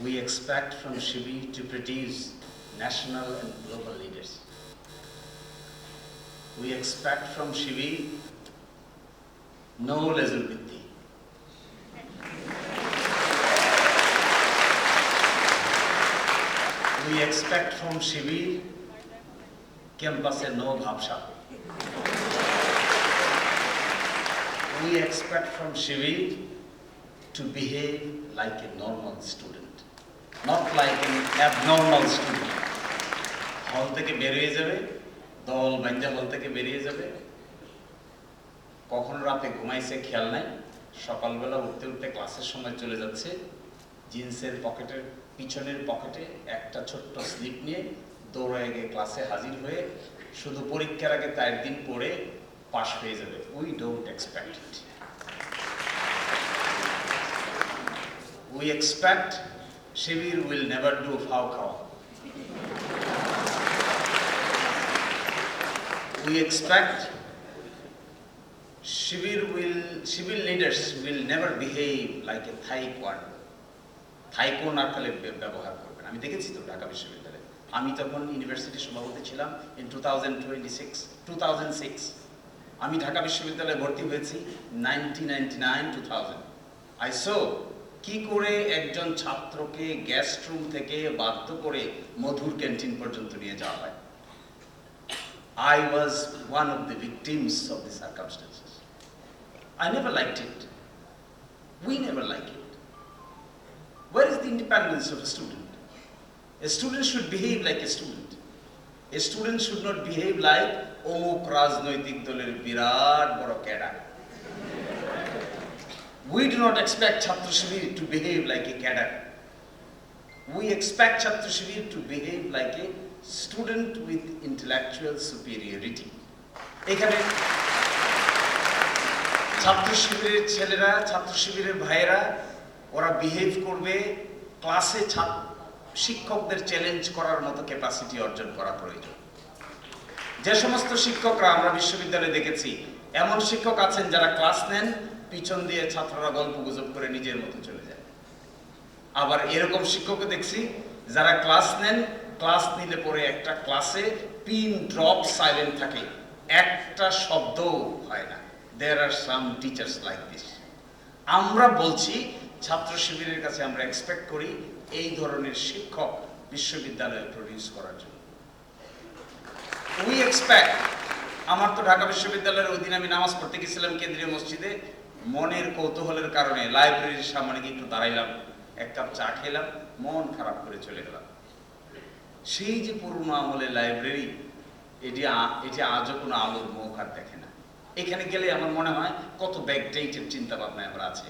We expect from Shibir to produce national and global leaders. We expect from Shibir no Lezulbitti. We expect from Shibir campus no bhabsha. We expect from Shibir to behave like a normal student, not like an abnormal student. হল থেকে বের হয়ে যাবে, দল বাঞ্জা হল থেকে বেরিয়ে যাবে, কখন রাতে ঘুমাইছে খেয়াল নাই, সকালবেলা উঠতে উঠতে ক্লাসের সময় চলে যাচ্ছে, জিন্সের পকেটের পিছনের পকেটে একটা ছোট্ট স্লিপ নিয়ে দৌড়ায় গিয়ে ক্লাসে হাজির হয়ে শুধু পরীক্ষার আগে 4 দিন পড়ে পাশ হয়ে যাবে। We don't expect it. We expect Shibir will never do foul call. We expect Shibir leaders will never behave like a taekwondo. Taekwondo নারকেলে ব্যবহার করবেন। আমি দেখেছি তো ঢাকা বিশ্ববিদ্যালয়ে। আমি তখন ইউনিভার্সিটি সভাপতি ছিলাম in 2006. আমি ঢাকা বিশ্ববিদ্যালয়ে ভর্তি হয়েছি 1999-2000। I saw কি করে একজন ছাত্রকে গেস্ট রুম থেকে বাধ্য করে মধুর ক্যান্টিন পর্যন্ত নিয়ে যাওয়া হয়। I was one of the victims of the circumstances. I never liked it. We never like it. Where is the independence of a student? A student should behave like a student. A student should not behave like অমুক রাজনৈতিক দলের বিরাট বড় cadre. We do not expect Chhatra Shibir to behave like a cadre. We expect Chhatra Shibir to behave like a student with intellectual superiority. এখানে ছাত্র শিবিরের ছেলেরা, ছাত্র শিবিরের ভাইয়েরা ওরা বিহেভ করবে ক্লাসে শিক্ষকদের চ্যালেঞ্জ করার মতো ক্যাপাসিটি অর্জন করা প্রয়োজন। যে সমস্ত শিক্ষকরা আমরা বিশ্ববিদ্যালয়ে দেখেছি, এমন শিক্ষক আছেন যারা ক্লাস নেন, পিছন দিয়ে ছাত্ররা গল্প গুজব করে নিজের মতো চলে যায়। আবার এরকম শিক্ষকও দেখছি যারা ক্লাস নেন, ক্লাস নিলে পরে একটা ক্লাসে পিন ড্রপ সাইলেন্ট থাকে, একটা শব্দও হয় না। There are some teachers like this. আমরা বলছি ছাত্র শিবিরের কাছে আমরা এক্সপেক্ট করি এই ধরনের শিক্ষক বিশ্ববিদ্যালয়ে প্রডিউস করার জন্য। We expect, আমার তো ঢাকা বিশ্ববিদ্যালয়ের ওই দিন আমি নামাজ পড়তে গেছিলাম কেন্দ্রীয় মসজিদে, মনের কৌতূহলের কারণে লাইব্রেরির সামনে গিয়ে একটু দাঁড়াইলাম, এক কাপ চা খেলাম, মন খারাপ করে চলে গেলাম। সেই যে পুরনো আমলের লাইব্রেরি, এটি আজও কোনো আলোর মুখ আর দেখে না। এখানে গেলে আমার মনে হয় কত ব্যাকডেটেড চিন্তা ভাবনা আমরা আছে।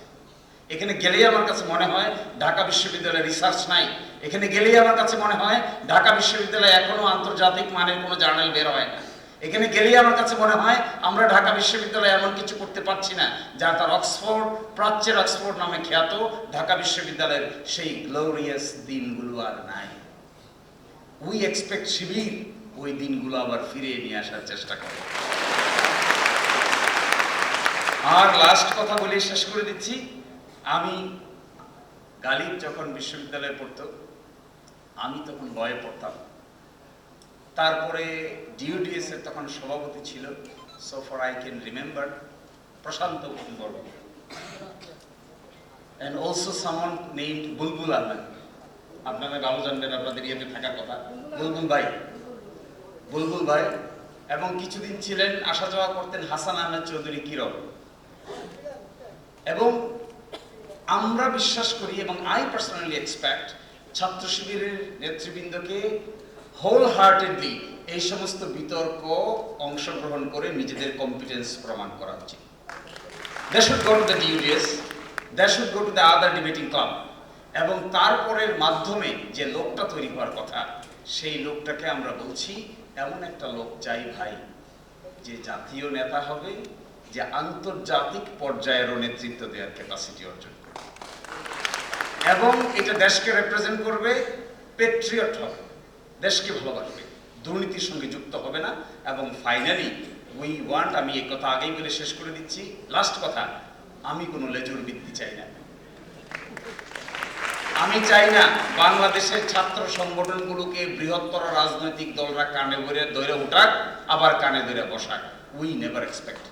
এখানে গেলেই আমার কাছে মনে হয় ঢাকা বিশ্ববিদ্যালয়ে রিসার্চ নাই। এখানে গেলেই আমার কাছে মনে হয় ঢাকা বিশ্ববিদ্যালয়ে এখনো আন্তর্জাতিক মানের কোনো জার্নাল বের হয় না। এখানে গেলেই আমার কাছে মনে হয় আমরা ঢাকা বিশ্ববিদ্যালয়ে এমন কিছু করতে পারছি না যা তার অক্সফোর্ড, প্রাচ্যের অক্সফোর্ড নামে খ্যাত ঢাকা বিশ্ববিদ্যালয়ের সেই গ্লোরিয়াস দিনগুলো আর নাই। উই এক্সপেক্ট শিবির ওই দিনগুলো আবার ফিরিয়ে নিয়ে আসার চেষ্টা করে। আর লাস্ট কথা বলে শেষ করে দিচ্ছি, আমি গালিব যখন বিশ্ববিদ্যালয়ে পড়তো, আমি তখন লয়ে পড়তাম। তারপরে ডিউডিএস এর তখন সভাপতি ছিল, so for I can remember, Prashant বড়, and also someone named বুলবুল আহমেদ। আপনারা ভালো জানবেন, আপনাদের ইয়েতে থাকার কথা, বুলবুল ভাই। এবং কিছুদিন ছিলেন, আসা যাওয়া করতেন হাসান আহমেদ চৌধুরী কিরণ। এবং আমরা বিশ্বাস করি এবং আই পার্সোনালি এক্সপেক্ট ছাত্র শিবিরের নেতৃবৃন্দকে হোল হার্টেডলি এই সমস্ত বিতর্ক অংশগ্রহণ করে নিজেদের কম্পিটেন্স প্রমাণ করা উচিত। They should go to the DUDS, they should go to the other debating club, এবং তারপরের মাধ্যমে যে লোকটা তৈরি হওয়ার কথা, সেই লোকটাকে আমরা বলছি এমন একটা লোক চাই ভাই, যে জাতীয় নেতা হবে, যে আন্তর্জাতিক পর্যায়েরও নেতৃত্ব দেওয়ার ক্যাপাসিটি অর্জন করবে, এবং এটা দেশকে রিপ্রেজেন্ট করবে, পেট্রিয়ট হবে, দেশকে ভালোবাসবে, দুর্নীতির সঙ্গে যুক্ত হবে না। এবং ফাইনালি উই ওয়ান্ট, আমি এই কথা আগেই বলে শেষ করে দিচ্ছি, লাস্ট কথা, আমি কোনো লেজুর বৃত্তি চাই না। আমি চাই না বাংলাদেশের ছাত্র সংগঠনগুলোকে বৃহত্তর রাজনৈতিক দলরা কানে ধরে উঠাক, আবার কানে ধরে বসাক। We never expect.